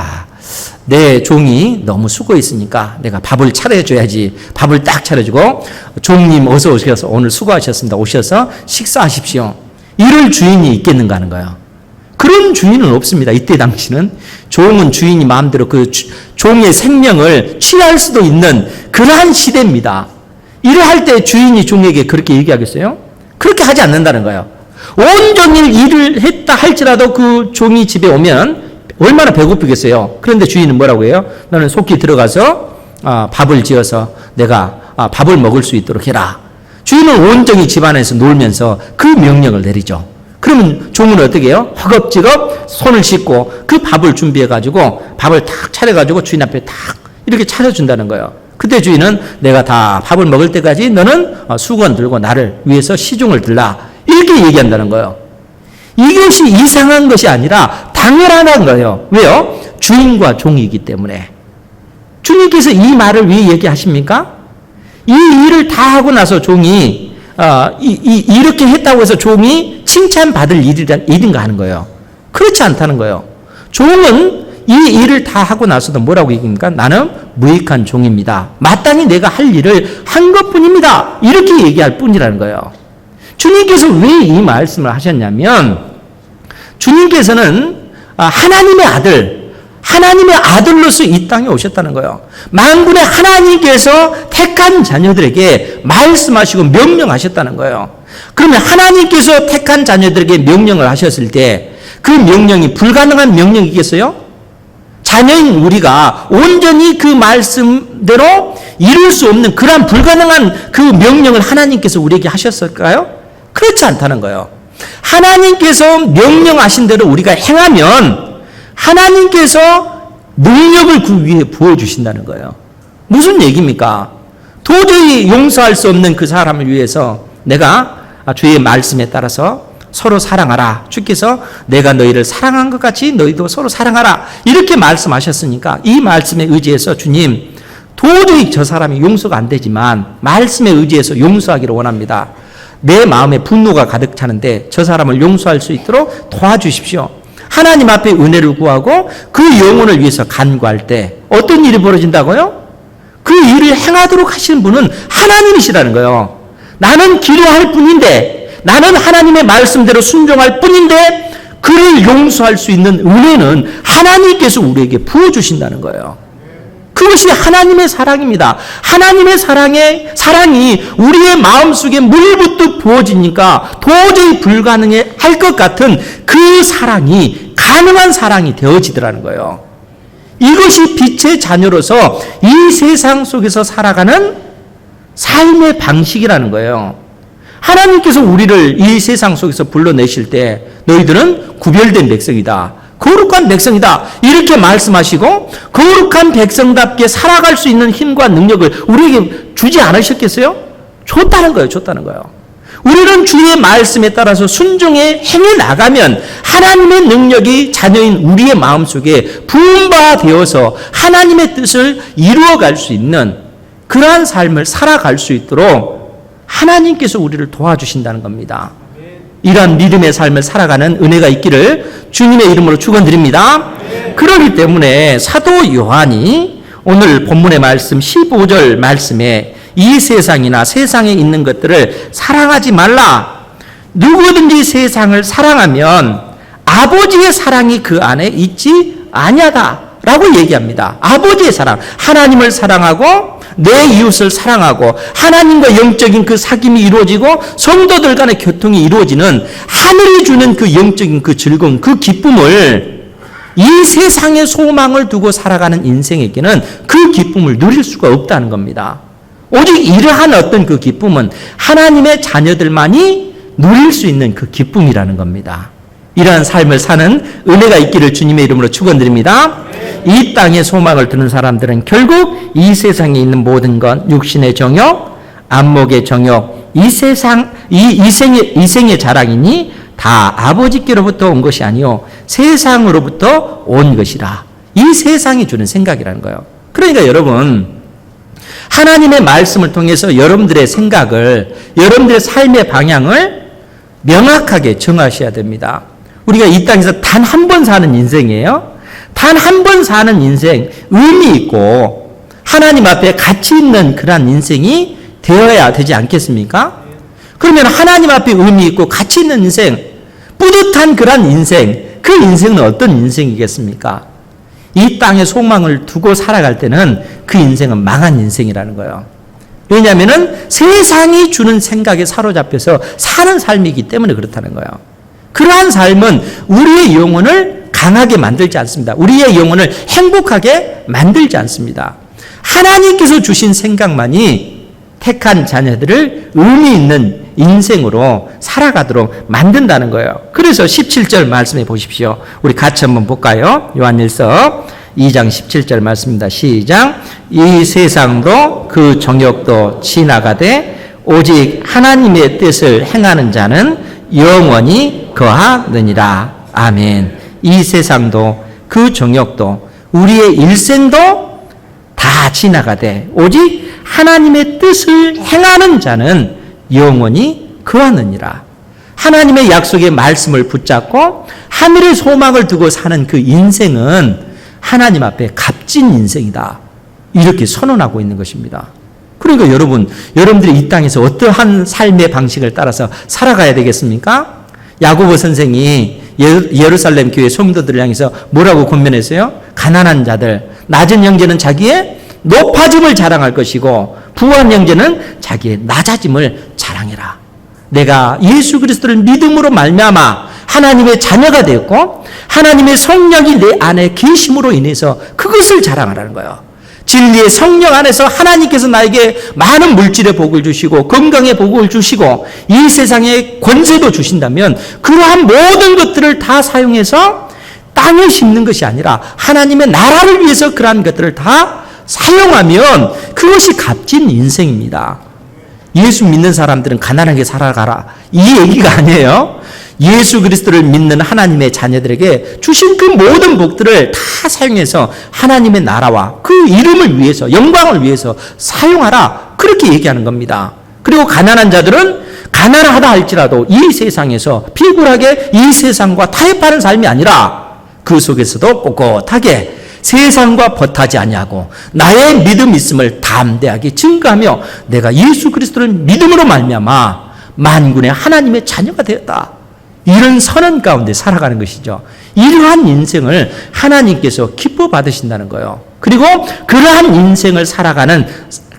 내 종이 너무 수고했으니까 내가 밥을 차려줘야지. 밥을 딱 차려주고 종님 어서 오셔서 오늘 수고하셨습니다. 오셔서 식사하십시오. 이럴 주인이 있겠는가 하는 거예요. 그런 주인은 없습니다. 이때 당시는 종은 주인이 마음대로 그 종의 생명을 취할 수도 있는 그러한 시대입니다. 일을 할 때 주인이 종에게 그렇게 얘기하겠어요? 그렇게 하지 않는다는 거예요. 온종일 일을 했다 할지라도 그 종이 집에 오면 얼마나 배고프겠어요. 그런데 주인은 뭐라고 해요? 너는 속히 들어가서 밥을 지어서 내가 밥을 먹을 수 있도록 해라. 주인은 온종일 집안에서 놀면서 그 명령을 내리죠. 그러면 종은 어떻게 해요? 허겁지겁 손을 씻고 그 밥을 준비해가지고 밥을 탁 차려가지고 주인 앞에 탁 이렇게 차려준다는 거예요. 그때 주인은 내가 다 밥을 먹을 때까지 너는 수건 들고 나를 위해서 시중을 들라. 이렇게 얘기한다는 거예요. 이것이 이상한 것이 아니라 당연하다는 거예요. 왜요? 주인과 종이기 때문에. 주님께서 이 말을 왜 얘기하십니까? 이 일을 다 하고 나서 종이 이렇게 했다고 해서 종이 칭찬받을 일인가 하는 거예요. 그렇지 않다는 거예요. 종은 이 일을 다 하고 나서도 뭐라고 얘기합니까? 나는 무익한 종입니다. 마땅히 내가 할 일을 한 것뿐입니다. 이렇게 얘기할 뿐이라는 거예요. 주님께서 왜 이 말씀을 하셨냐면 주님께서는 하나님의 아들, 하나님의 아들로서 이 땅에 오셨다는 거예요. 만군의 하나님께서 택한 자녀들에게 말씀하시고 명령하셨다는 거예요. 그러면 하나님께서 택한 자녀들에게 명령을 하셨을 때 그 명령이 불가능한 명령이겠어요? 자녀인 우리가 온전히 그 말씀대로 이룰 수 없는 그러한 불가능한 그 명령을 하나님께서 우리에게 하셨을까요? 그렇지 않다는 거예요. 하나님께서 명령하신 대로 우리가 행하면 하나님께서 능력을 그 위에 부어주신다는 거예요. 무슨 얘기입니까? 도저히 용서할 수 없는 그 사람을 위해서 내가 주의 말씀에 따라서 서로 사랑하라. 주께서 내가 너희를 사랑한 것 같이 너희도 서로 사랑하라. 이렇게 말씀하셨으니까 이 말씀에 의지해서 주님 도저히 저 사람이 용서가 안 되지만 말씀에 의지해서 용서하기를 원합니다. 내 마음에 분노가 가득 차는데 저 사람을 용서할 수 있도록 도와주십시오. 하나님 앞에 은혜를 구하고 그 영혼을 위해서 간구할 때 어떤 일이 벌어진다고요? 그 일을 행하도록 하시는 분은 하나님이시라는 거예요. 나는 기도할 뿐인데 나는 하나님의 말씀대로 순종할 뿐인데 그를 용서할 수 있는 은혜는 하나님께서 우리에게 부어주신다는 거예요. 그것이 하나님의 사랑입니다. 하나님의 사랑이 우리의 마음속에 물부터 부어지니까 도저히 불가능해 할 것 같은 그 사랑이 가능한 사랑이 되어지더라는 거예요. 이것이 빛의 자녀로서 이 세상 속에서 살아가는 삶의 방식이라는 거예요. 하나님께서 우리를 이 세상 속에서 불러내실 때 너희들은 구별된 백성이다. 거룩한 백성이다. 이렇게 말씀하시고 거룩한 백성답게 살아갈 수 있는 힘과 능력을 우리에게 주지 않으셨겠어요? 줬다는 거예요. 우리는 주의 말씀에 따라서 순종해 행해 나가면 하나님의 능력이 자녀인 우리의 마음속에 부은 바 되어서 하나님의 뜻을 이루어갈 수 있는 그러한 삶을 살아갈 수 있도록 하나님께서 우리를 도와주신다는 겁니다. 이러한 믿음의 삶을 살아가는 은혜가 있기를 주님의 이름으로 축원드립니다. 그렇기 때문에 사도 요한이 오늘 본문의 말씀 15절 말씀에 이 세상이나 세상에 있는 것들을 사랑하지 말라. 누구든지 세상을 사랑하면 아버지의 사랑이 그 안에 있지 아니하다라고 얘기합니다. 아버지의 사랑, 하나님을 사랑하고 내 이웃을 사랑하고 하나님과 영적인 그 사귐이 이루어지고 성도들 간의 교통이 이루어지는 하늘이 주는 그 영적인 그 즐거움, 그 기쁨을 이 세상의 소망을 두고 살아가는 인생에게는 그 기쁨을 누릴 수가 없다는 겁니다. 오직 이러한 어떤 그 기쁨은 하나님의 자녀들만이 누릴 수 있는 그 기쁨이라는 겁니다. 이러한 삶을 사는 은혜가 있기를 주님의 이름으로 축원드립니다. 이 땅의 소망을 두는 사람들은 결국 이 세상에 있는 모든 것, 육신의 정욕, 안목의 정욕, 이 세상, 이생의 자랑이니 다 아버지께로부터 온 것이 아니요 세상으로부터 온 것이라. 이 세상이 주는 생각이라는 거예요. 그러니까 여러분, 하나님의 말씀을 통해서 여러분들의 생각을, 여러분들의 삶의 방향을 명확하게 정하셔야 됩니다. 우리가 이 땅에서 단 한 번 사는 인생이에요. 단 한 번 사는 인생, 의미 있고 하나님 앞에 가치 있는 그런 인생이 되어야 되지 않겠습니까? 그러면 하나님 앞에 의미 있고 가치 있는 인생, 뿌듯한 그런 인생, 그 인생은 어떤 인생이겠습니까? 이 땅에 소망을 두고 살아갈 때는 그 인생은 망한 인생이라는 거예요. 왜냐하면 세상이 주는 생각에 사로잡혀서 사는 삶이기 때문에 그렇다는 거예요. 그러한 삶은 우리의 영혼을 강하게 만들지 않습니다. 우리의 영혼을 행복하게 만들지 않습니다. 하나님께서 주신 생각만이 택한 자녀들을 의미 있는 인생으로 살아가도록 만든다는 거예요. 그래서 17절 말씀해 보십시오. 우리 같이 한번 볼까요? 요한일서 2장 17절 말씀입니다. 시작. 이 세상도 그 정욕도 지나가되 오직 하나님의 뜻을 행하는 자는 영원히 거하느니라. 아멘. 이 세상도 그 정욕도 우리의 일생도 다 지나가되 오직 하나님의 뜻을 행하는 자는 영원히 거하느니라. 하나님의 약속의 말씀을 붙잡고 하늘의 소망을 두고 사는 그 인생은 하나님 앞에 값진 인생이다. 이렇게 선언하고 있는 것입니다. 그러니까 여러분들이 이 땅에서 어떠한 삶의 방식을 따라서 살아가야 되겠습니까? 야고보 선생이 예루살렘 교회 성도들을 향해서 뭐라고 권면했어요? 가난한 자들, 낮은 형제는 자기의 높아짐을 자랑할 것이고 부한 형제는 자기의 낮아짐을 자랑해라. 내가 예수 그리스도를 믿음으로 말미암아 하나님의 자녀가 되었고 하나님의 성령이 내 안에 계심으로 인해서 그것을 자랑하라는 거예요. 진리의 성령 안에서 하나님께서 나에게 많은 물질의 복을 주시고 건강의 복을 주시고 이 세상에 권세도 주신다면 그러한 모든 것들을 다 사용해서 땅에 심는 것이 아니라 하나님의 나라를 위해서 그러한 것들을 다 사용하면 그것이 값진 인생입니다. 예수 믿는 사람들은 가난하게 살아가라, 이 얘기가 아니에요. 예수 그리스도를 믿는 하나님의 자녀들에게 주신 그 모든 복들을 다 사용해서 하나님의 나라와 그 이름을 위해서, 영광을 위해서 사용하라, 그렇게 얘기하는 겁니다. 그리고 가난한 자들은 가난하다 할지라도 이 세상에서 비굴하게 이 세상과 타협하는 삶이 아니라 그 속에서도 꼿꼿하게 세상과 벗하지 아니하고 나의 믿음 있음을 담대하게 증거하며 내가 예수 그리스도를 믿음으로 말미암아 만군의 하나님의 자녀가 되었다, 이런 선언 가운데 살아가는 것이죠. 이러한 인생을 하나님께서 기뻐 받으신다는 거예요. 그리고 그러한 인생을 살아가는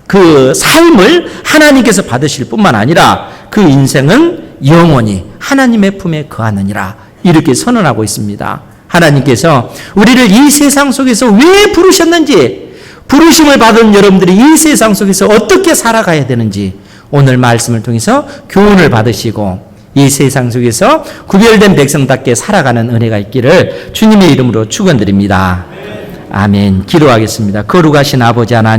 그 삶을 하나님께서 받으실 뿐만 아니라 그 인생은 영원히 하나님의 품에 거하느니라, 이렇게 선언하고 있습니다. 하나님께서 우리를 이 세상 속에서 왜 부르셨는지, 부르심을 받은 여러분들이 이 세상 속에서 어떻게 살아가야 되는지 오늘 말씀을 통해서 교훈을 받으시고 이 세상 속에서 구별된 백성답게 살아가는 은혜가 있기를 주님의 이름으로 축원드립니다. 아멘. 기도하겠습니다. 거룩하신 아버지 하나님,